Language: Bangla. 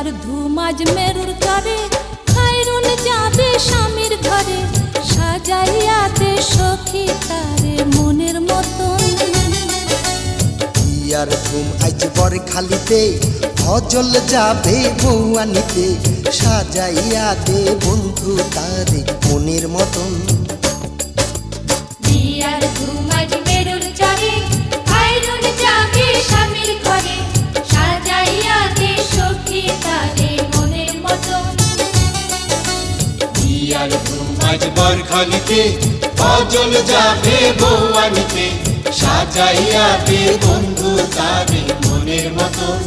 বিয়ার ধুম আজ মেরুর তরে, খায়রুন যাবে স্বামীর ঘরে, সাজাইয়া দে সখী তারে মনের মতন। বিয়ার ধুম আজ বরখালিতে, ফজল যাবে বউ আনিতে, সাজাইয়া দে বন্ধু তারে মনের মতন। বিয়ার ধুম আজ মেরুর তরে, খায়রুন যাবে স্বামীর ঘরে, সাজাইয়া দে সখী তারে মনের মতন। বিয়ার ধুম আজ বরখালিতে, ফজল যাবে বউ আনিতে, সাজাইয়া দে বন্ধু তারে মনের মতন।